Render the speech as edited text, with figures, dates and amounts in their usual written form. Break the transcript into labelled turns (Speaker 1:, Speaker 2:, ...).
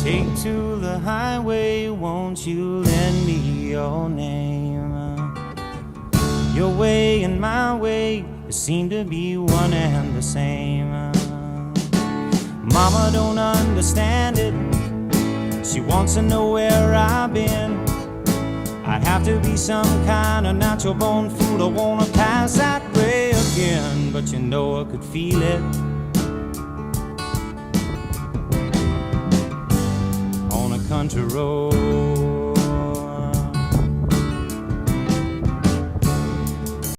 Speaker 1: Take to the highway, won't you lend me your name? Your way and my way seem to be one and the same. Mama don't understand it. She wants to know where I've been. I'd have to be some kind of natural born fool to wanna pass that way again. But you know I could feel it on a country road.